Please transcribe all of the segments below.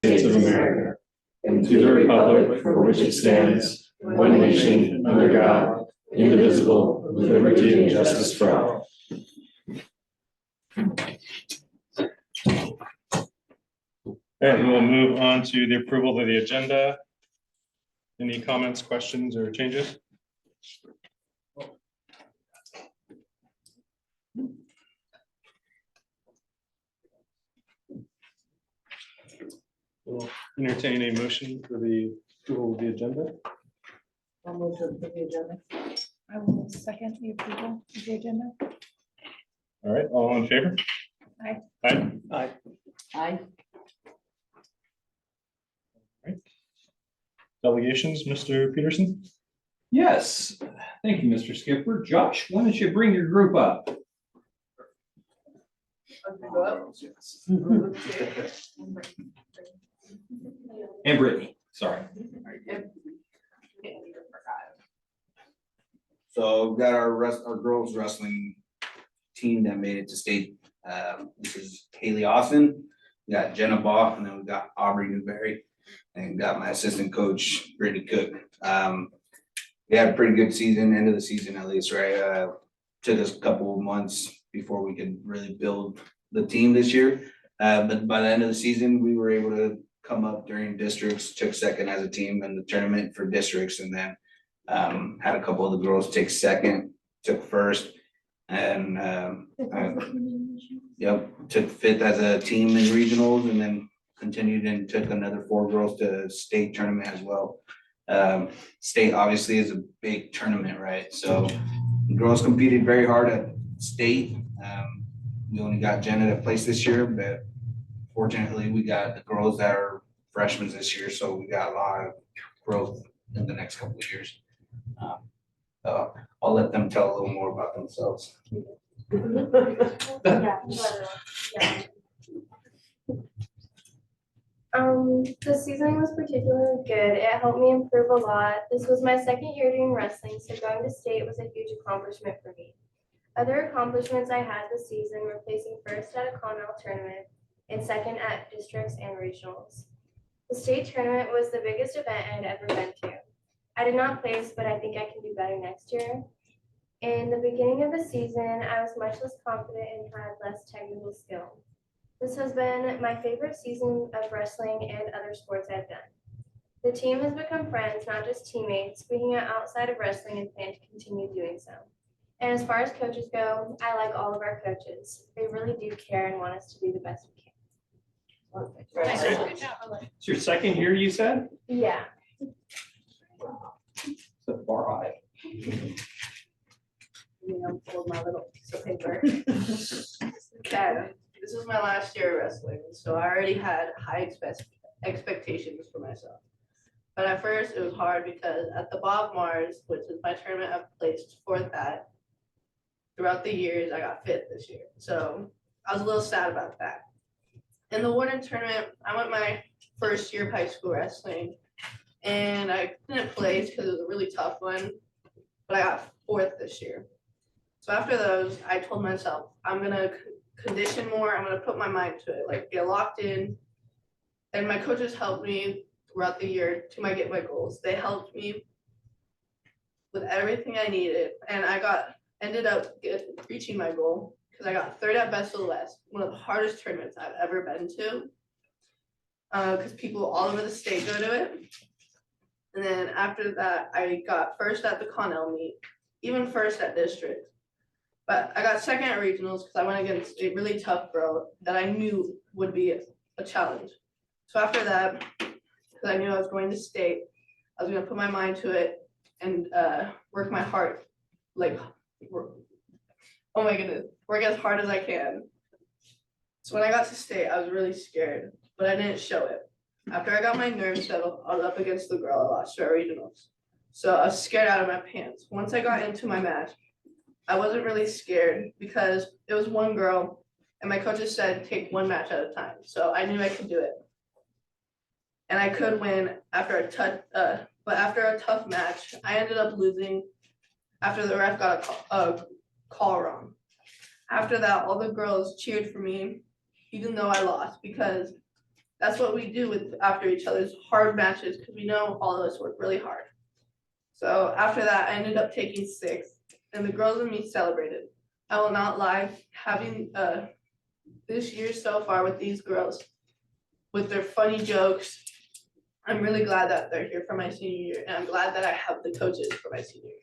States of America, and to the republic for which it stands, one nation, under God, indivisible, with liberty and justice for all. And we'll move on to the approval of the agenda. Any comments, questions, or changes? We'll entertain a motion for the approval of the agenda. I'll move to approve the agenda. I will second the approval of the agenda. All right, all in favor? Aye. Aye. Aye. Delegations, Mr. Peterson? Yes, thank you, Mr. Skipper. Josh, why don't you bring your group up? And Brittany, sorry. So we've got our girls wrestling team that made it to state. This is Haley Austin, we got Jenna Bach, and then we got Aubrey Newberry, and got my assistant coach, Brittany Cook. We had a pretty good season, end of the season at least, right? Took us a couple of months before we could really build the team this year. But by the end of the season, we were able to come up during districts, took second as a team in the tournament for districts, and then had a couple of the girls take second, took first, and took fifth as a team in regionals, and then continued and took another 4 girls to state tournament as well. State obviously is a big tournament, right? So the girls competed very hard at state. We only got Jenna to place this year, but fortunately we got the girls that are freshmen this year, so we got a lot of growth in the next couple of years. I'll let them tell a little more about themselves. The season was particularly good. It helped me improve a lot. This was my second year doing wrestling, so going to state was a huge accomplishment for me. Other accomplishments I had this season were placing first at a Connell tournament and second at districts and regionals. The state tournament was the biggest event I'd ever been to. I did not place, but I think I can do better next year. In the beginning of the season, I was much less confident and had less technical skill. This has been my favorite season of wrestling and other sports I've done. The team has become friends, not just teammates, speaking out outside of wrestling and plan to continue doing so. And as far as coaches go, I like all of our coaches. They really do care and want us to do the best we can. Good job. It's your second year, you said? Yeah. So far high. Pull my little piece of paper. Okay, this is my last year of wrestling, so I already had high expectations for myself. But at first it was hard because at the Bob Mars, which is my tournament I've placed 4th at, throughout the years I got 5th this year. So I was a little sad about that. In the Warden tournament, I went my first year of high school wrestling, and I didn't place because it was a really tough one, but I got 4th this year. So after those, I told myself, I'm gonna condition more, I'm gonna put my mind to it, like get locked in. And my coaches helped me throughout the year to get my goals. They helped me with everything I needed, and I ended up reaching my goal because I got 3rd at Best of the West, one of the hardest tournaments I've ever been to. Because people all over the state go to it. And then after that, I got 1st at the Connell meet, even 1st at district. But I got 2nd at regionals because I went against a really tough girl that I knew would be a challenge. So after that, because I knew I was going to state, I was going to put my mind to it and work my heart, oh my goodness, work as hard as I can. So when I got to state, I was really scared, but I didn't show it. After I got my nerves settled, I was up against the girl I lost to our regionals. So I was scared out of my pants. Once I got into my match, I wasn't really scared because it was one girl and my coaches said take 1 match at a time. So I knew I could do it. And I could win after a tough match. I ended up losing after the ref got a call wrong. After that, all the girls cheered for me, even though I lost, because That's what we do with after each other's hard matches, because we know all of us work really hard. So after that, I ended up taking 6th, and the girls and me celebrated. I will not lie, having this year so far with these girls, with their funny jokes, I'm really glad that they're here for my senior year, and I'm glad that I have the coaches for my senior year.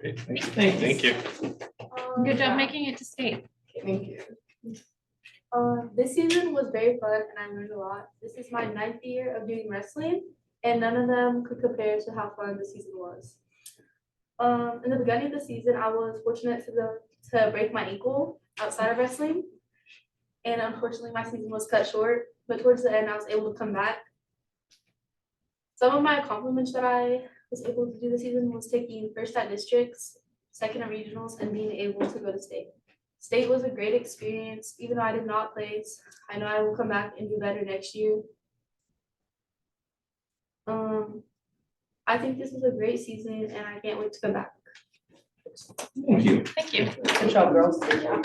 Great, thank you. Good job making it to state. Thank you. This season was very fun and I learned a lot. This is my 9th year of doing wrestling and none of them could compare to how fun the season was. In the beginning of the season, I was fortunate to break my ankle outside of wrestling. And unfortunately, my season was cut short, but towards the end, I was able to come back. Some of my accomplishments that I was able to do this season was taking first at districts, second at regionals, and being able to go to state. State was a great experience, even though I did not place. I know I will come back and do better next year. I think this was a great season and I can't wait to come back. Thank you. Thank you. Good job, girls. Good job.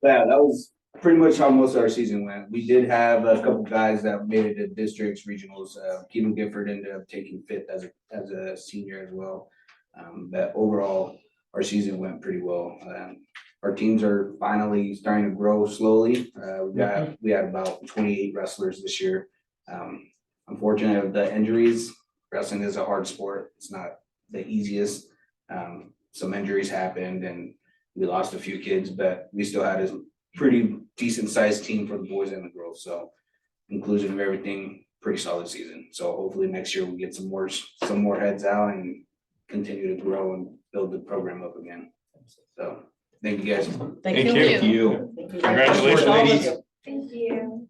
Yeah, that was pretty much how most of our season went. We did have a couple guys that made it to districts, regionals. Keaton Gifford ended up taking 5th as a senior as well. But overall, our season went pretty well. Our teams are finally starting to grow slowly. We had about 28 wrestlers this year. Unfortunately, of the injuries, wrestling is a hard sport. It's not the easiest. Some injuries happened and we lost a few kids, but we still had a pretty decent sized team for the boys and the girls. So inclusion of everything, pretty solid season. So hopefully next year we get some more heads out and continue to grow and build the program up again. So thank you guys. Thank you. Thank you. Thank you. Congratulations, ladies. Thank you.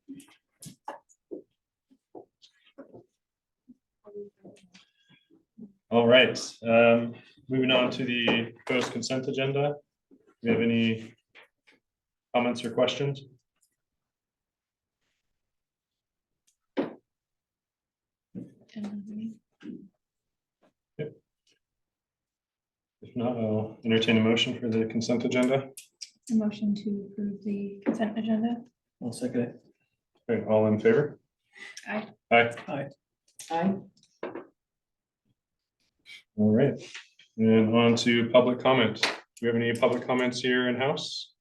All right, moving on to the proposed consent agenda. Do you have any comments or questions? If not, I'll entertain a motion for the consent agenda. A motion to approve the consent agenda. I'll second it. Okay, all in favor? Aye. Aye. Aye. All right, and on to public comment. Do we have any public comments here in house?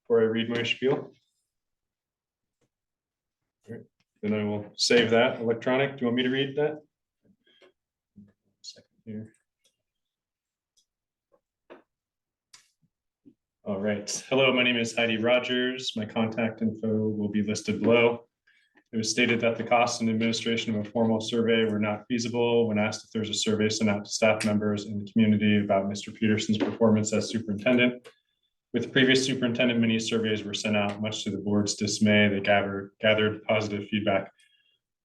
Before I read my spiel? All right, then I will save that electronic. Do you want me to read that? Second here. All right, hello, my name is Heidi Rogers. My contact info will be listed below. It was stated that the cost and administration of a formal survey were not feasible. When asked if there's a survey sent out to staff members in the community about Mr. Peterson's performance as superintendent. With the previous superintendent, many surveys were sent out, much to the board's dismay. They gathered positive feedback.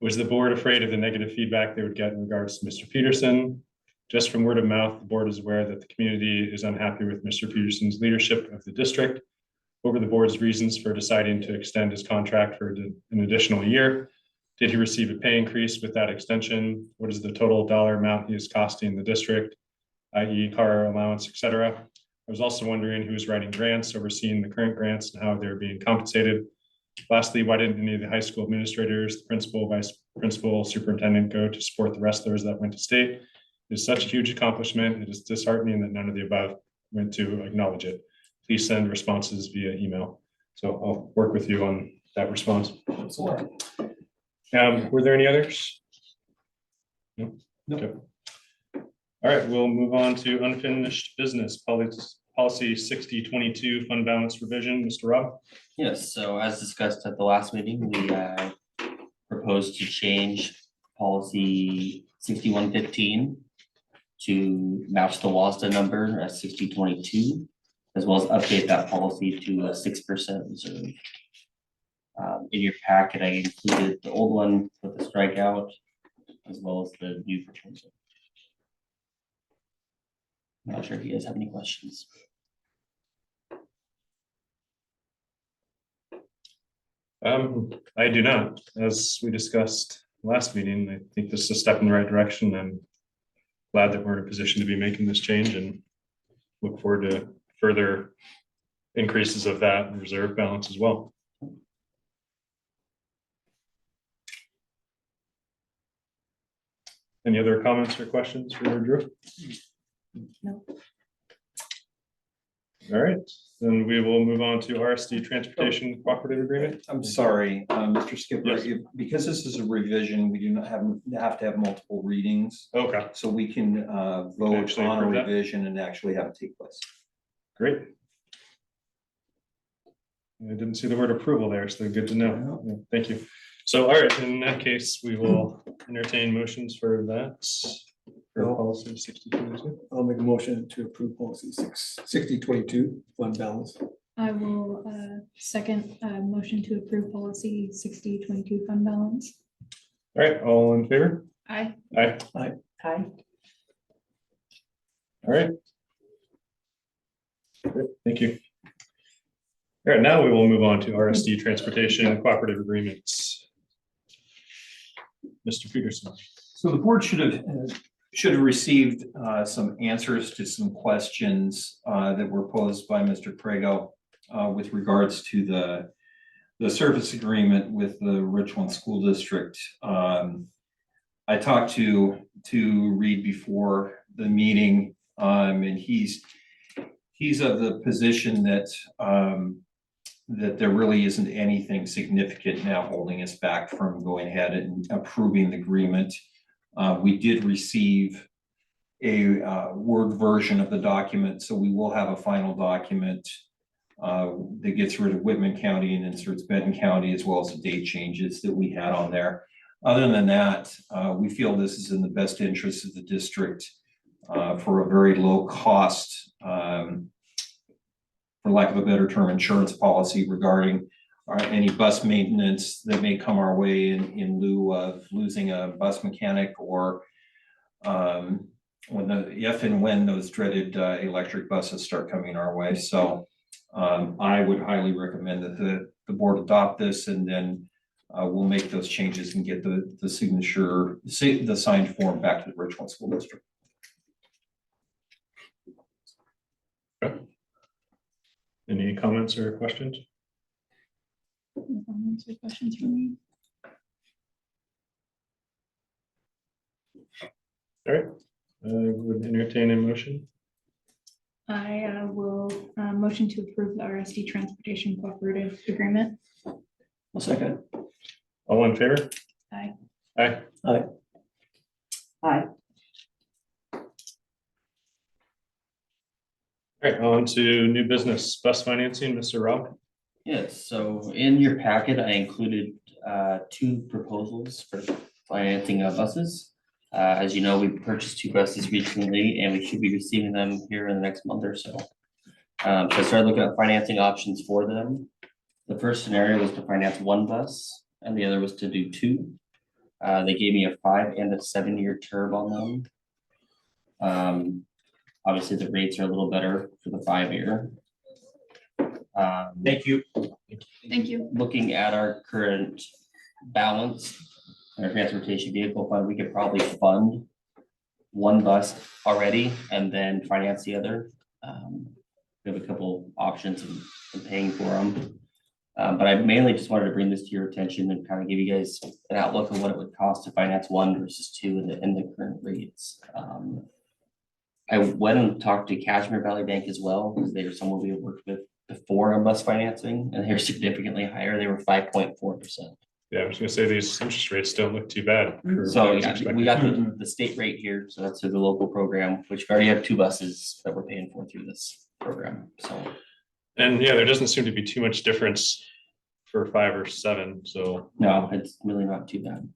Was the board afraid of the negative feedback they would get in regards to Mr. Peterson? Just from word of mouth, the board is aware that the community is unhappy with Mr. Peterson's leadership of the district. Over the board's reasons for deciding to extend his contract for an additional year. Did he receive a pay increase with that extension? What is the total dollar amount he is costing the district, i.e. car allowance, etc.? I was also wondering who is writing grants, overseeing the current grants and how they're being compensated. Lastly, why didn't any of the high school administrators, the principal, vice principal, superintendent go to support the wrestlers that went to state? It is such a huge accomplishment. It is disheartening that none of the above went to acknowledge it. Please send responses via email. So I'll work with you on that response. Were there any others? No. Okay. All right, we'll move on to unfinished business. Policy 6022 fund balance revision. Mr. Rob. Yes, so as discussed at the last meeting, we proposed to change policy 6115 to match the WASDA number as 6022. As well as update that policy to a 6% reserve. In your packet, I included the old one with the strikeout, as well as the new proposal. Not sure if you guys have any questions. I do not. As we discussed last meeting, I think this is a step in the right direction. I'm glad that we're in a position to be making this change and look forward to further increases of that reserve balance as well. Any other comments or questions for Drew? No. All right, then we will move on to RSD Transportation Cooperative Agreement. I'm sorry, Mr. Skipper, Yes. because this is a revision, we do not have to have multiple readings. Okay, So we can vote actually on a approve that? revision and actually have it take place. great. I didn't see the word approval there, so good to know. Yeah, thank you. So, all right, in that case, we will entertain motions for that. For policy 6022. I'll make a motion to approve policy 6022 fund balance. I will second motion to approve policy 6022 fund balance. All right, all in favor? Aye. Aye. Aye. All right. Great, thank you. All right, now we will move on to RSD Transportation Cooperative Agreements. Mr. Peterson. So the board should have received some answers to some questions that were posed by Mr. Prego with regards to the service agreement with the Richland School District. I talked to Reed before the meeting, and he's of the position that that there really isn't anything significant now holding us back from going ahead and approving the agreement. We did receive a Word version of the document, so we will have a final document that gets rid of Whitman County and inserts Benton County, as well as the date changes that we had on there. Other than that, we feel this is in the best interest of the district for a very low cost, for lack of a better term, insurance policy regarding any bus maintenance that may come our way in lieu of losing a bus mechanic, or if and when those dreaded electric buses start coming our way. So I would highly recommend that the board adopt this, and then we'll make those changes and get the signature, the signed form back to the Richland School District. Any comments or questions? No comments or questions from me? All right, would entertain a motion. I will motion to approve the RSD Transportation Cooperative Agreement. I'll second. All in favor? Aye. Aye. Aye. All right, on to new business, bus financing, Mr. Rob. Yes, so in your packet, I included two proposals for financing of buses. As you know, we purchased two buses recently, and we should be receiving them here in the next month or so. So I started looking at financing options for them. The first scenario was to finance one bus, and the other was to do two. They gave me a 5 and a 7 year term on them. Obviously, the rates are a little better for the 5 year. Thank you. Thank you. Looking at our current balance, our transportation vehicle fund, we could probably fund one bus already and then finance the other. We have a couple options in paying for them. But I mainly just wanted to bring this to your attention and kind of give you guys an outlook of what it would cost to finance one versus two in the current rates. I went and talked to Cashmere Valley Bank as well, because they were someone we had worked with before on bus financing, and they're significantly higher. They were 5.4%. Yeah, I was gonna say these interest rates don't look too bad. for So what I was yeah, expecting. we got the state rate here, so that's through the local program, which we already have two buses that we're paying for through this program, so. And yeah, there doesn't seem to be too much difference for 5 or 7, so. No, it's really not too bad.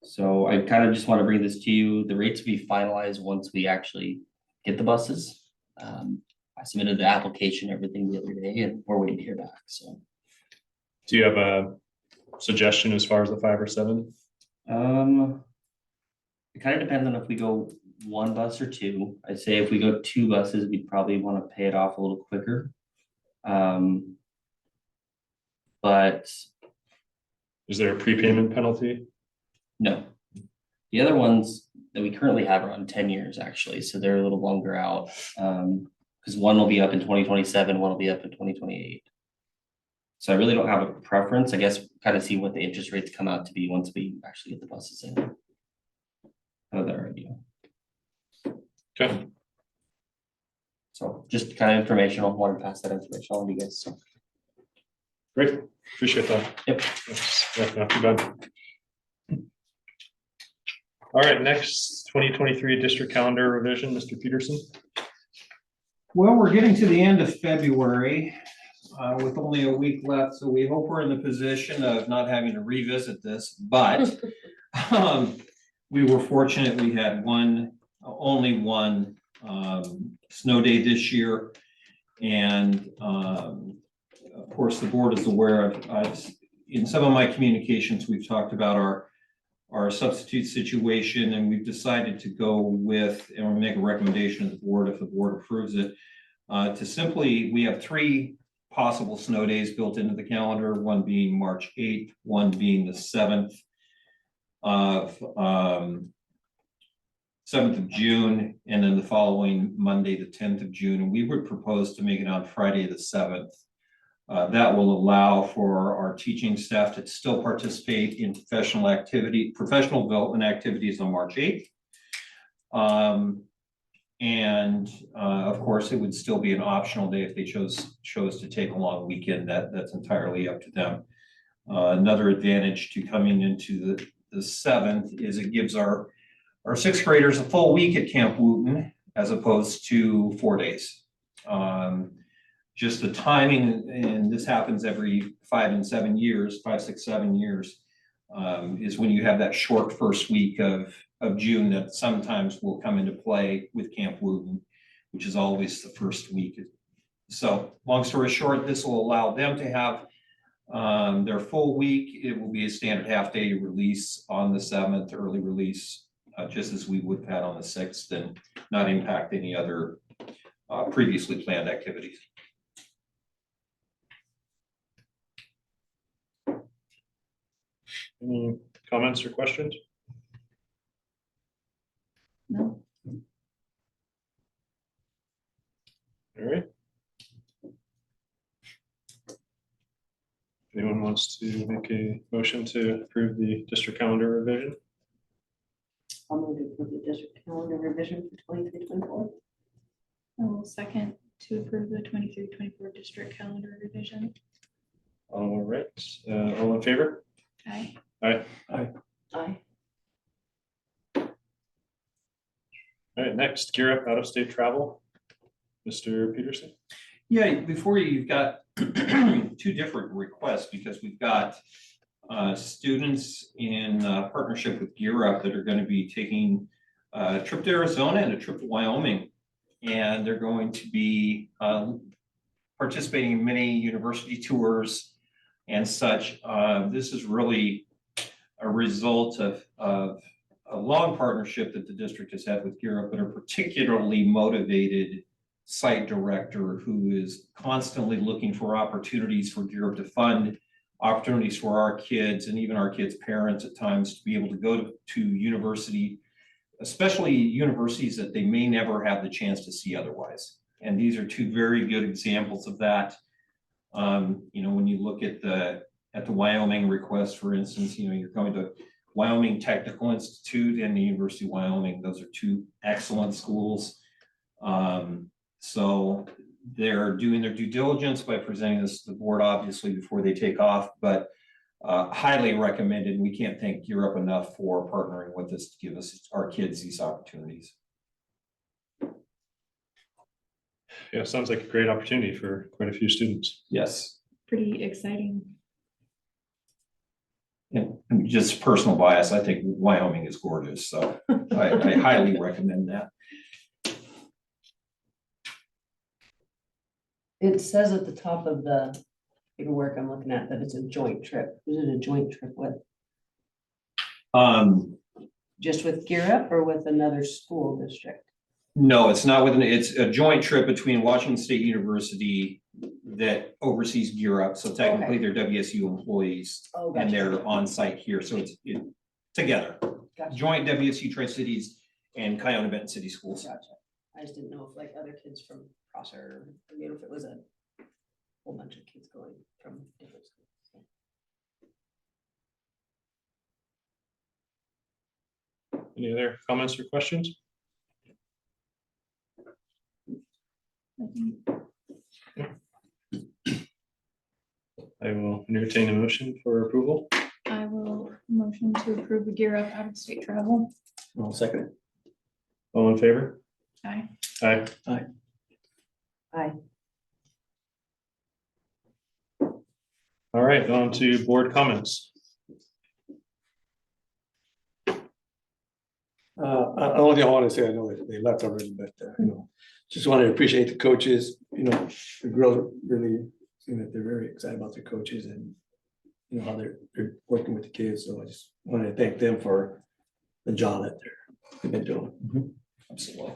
So I kind of just want to bring this to you. The rates will be finalized once we actually get the buses. I submitted the application, everything the other day, and we're waiting to hear back, so. Do you have a suggestion as far as the 5 or 7? It kind of depends on if we go one bus or two. I'd say if we go two buses, we'd probably want to pay it off a little quicker. But Is there a prepayment penalty? no. The other ones that we currently have are on 10 years, actually, so they're a little longer out. Because one will be up in 2027, one will be up in 2028. So I really don't have a preference, I guess, kind of see what the interest rates come out to be once we actually get the buses in. Another idea. Okay, So just kind of informational, wanted to pass that information on to you guys, so. great, appreciate that. Yep. Yeah, not too bad. All right, next 2023 district calendar revision, Mr. Peterson. Well, we're getting to the end of February, with only a week left, so we hope we're in the position of not having to revisit this, but we were fortunate, we had only one, snow day this year. And, of course, the board is aware of, in some of my communications, we've talked about our substitute situation, and we've decided to go with, and we'll make a recommendation to the board if the board approves it, to simply, we have 3 possible snow days built into the calendar, one being March 8th, one being the 7th of 7th of June, and then the following Monday, the 10th of June, and we would propose to make it on Friday, the 7th. That will allow for our teaching staff to still participate in professional development activities on March 8th. Of course, it would still be an optional day if they chose to take a long weekend. That's entirely up to them. Another advantage to coming into the 7th is it gives our 6th graders a full week at Camp Wooten as opposed to 4 days. Just the timing, and this happens every 5 6 7 years, is when you have that short first week of June that sometimes will come into play with Camp Wooten, which is always the first week. So long story short, this will allow them to have their full week. It will be a standard half-day release on the 7th, early release, just as we would have had on the 6th, and not impact any other previously planned activities. Any comments or questions? No, All right. Anyone wants to make a motion to approve the district calendar revision? I'll move to approve the district calendar revision for 23-24. I will second to approve the 23-24 district calendar revision. All right, all in favor? Aye. Aye. Aye. All right, next, gear up out of state travel. Mr. Peterson. Yeah, before you've got 2 different requests, because we've got students in partnership with Gear Up that are going to be taking a trip to Arizona and a trip to Wyoming. And they're going to be participating in many university tours and such. This is really a result of a long partnership that the district has had with Gear Up, but a particularly motivated site director who is constantly looking for opportunities for Gear Up to fund opportunities for our kids and even our kids' parents at times to be able to go to university, especially universities that they may never have the chance to see otherwise. And these are 2 very good examples of that. You know, when you look at the Wyoming request, for instance, you know, you're going to Wyoming Technical Institute and the University of Wyoming. Those are 2 excellent schools. So they're doing their due diligence by presenting this to the board, obviously, before they take off, but highly recommended. We can't thank Gear Up enough for partnering with us to give us, our kids, these opportunities. Yeah, sounds like a great opportunity for quite a few students. Yes. Pretty exciting. And just personal bias, I think Wyoming is gorgeous, so I highly recommend that. It says at the top of the paperwork I'm looking at that it's a joint trip. Is it a joint trip with, just with Gear Up or with another school district? No, it's not it's a joint trip between Washington State University that oversees Gear Up. So technically they're WSU employees Oh, and gotcha. they're on site here. So it's together. Gotcha. Joint WSU Tri-Cities and Kiona Benton City Schools. Gotcha. I just didn't know if like other kids from Prosser, if it was a whole bunch of kids going from different schools. Any other comments or questions? I will entertain a motion for approval. I will motion to approve the Gear Up out of state travel. I'll second it. All in favor? Aye. Aye. Aye. All right, on to board comments. Only thing I want to say, I know they left already, but, just want to appreciate the coaches, the girls really seem that they're very excited about their coaches and, how they're working with the kids. So I just wanted to thank them for the job that they've been doing. Absolutely.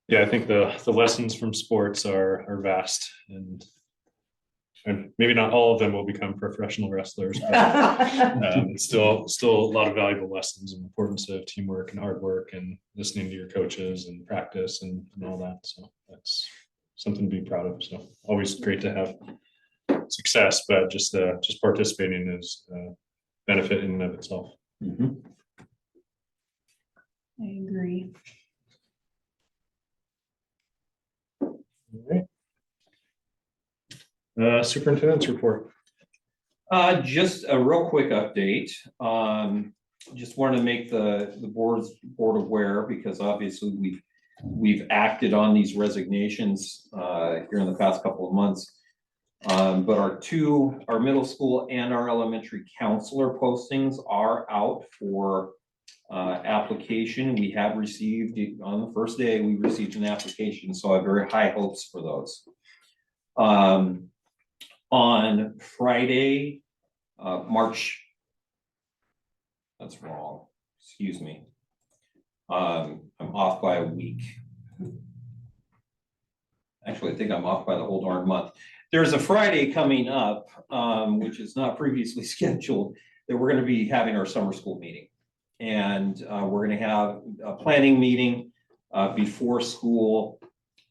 Yeah, I think the lessons from sports are vast and maybe not all of them will become professional wrestlers, but it's still a lot of valuable lessons and importance of teamwork and hard work and listening to your coaches and practice and all that. So that's something to be proud of. So always great to have success, but just participating is benefit in and of itself. I agree. All right. Superintendent's report. Just a real quick update. Just wanted to make the board aware because obviously we've acted on these resignations here in the past couple of months. But our middle school and our elementary counselor postings are out for application. We have received on the first day, we received an application, so I have very high hopes for those. On Friday, that's wrong, excuse me. I'm off by a week. Actually, I think I'm off by the whole darn month. There's a Friday coming up, which is not previously scheduled, that we're gonna be having our summer school meeting. And we're gonna have a planning meeting before school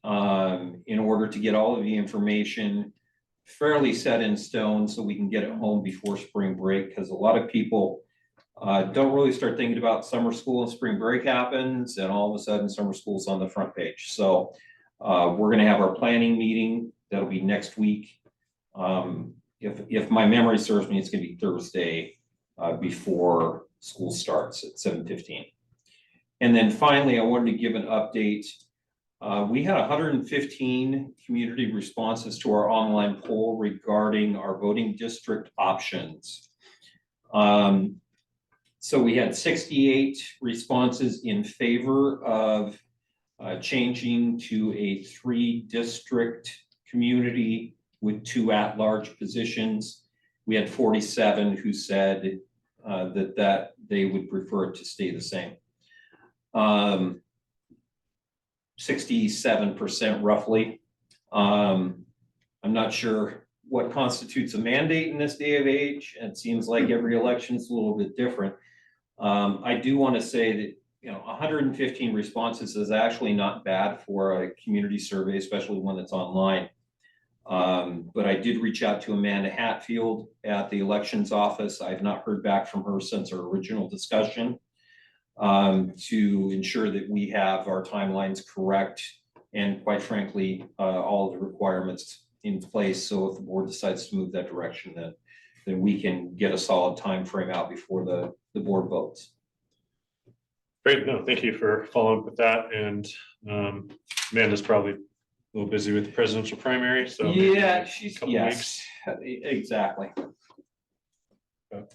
in order to get all of the information fairly set in stone so we can get it home before spring break, because a lot of people don't really start thinking about summer school and spring break happens and all of a sudden summer school's on the front page. So we're gonna have our planning meeting. That'll be next week. If my memory serves me, it's gonna be Thursday before school starts at 7:15. And then finally, I wanted to give an update. We had 115 community responses to our online poll regarding our voting district options. So we had 68 responses in favor of changing to a 3-district community with 2 at-large positions. We had 47 who said that they would prefer it to stay the same. 67% roughly. I'm not sure what constitutes a mandate in this day of age. It seems like every election is a little bit different. I do want to say that 115 responses is actually not bad for a community survey, especially one that's online. But I did reach out to Amanda Hatfield at the elections office. I've not heard back from her since our original discussion to ensure that we have our timelines correct and quite frankly, all of the requirements in place. So if the board decides to move that direction, then we can get a solid time frame out before the board votes. Great, no, thank you for following up with that. And Amanda's probably a little busy with the presidential primary, so Yeah, she's couple weeks. Exactly. Okay.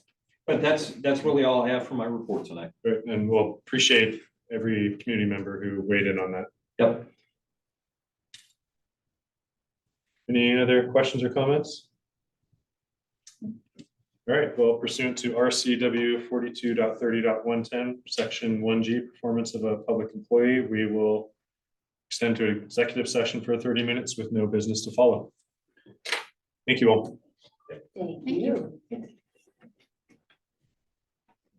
But that's really all I have for my report tonight. Great, and we'll appreciate every community member who weighed in on that. Yep. Any other questions or comments? All right, well, pursuant to RCW 42.30.110, section 1G, performance of a public employee, we will extend to an executive session for 30 minutes with no business to follow. Thank you all. Thank you.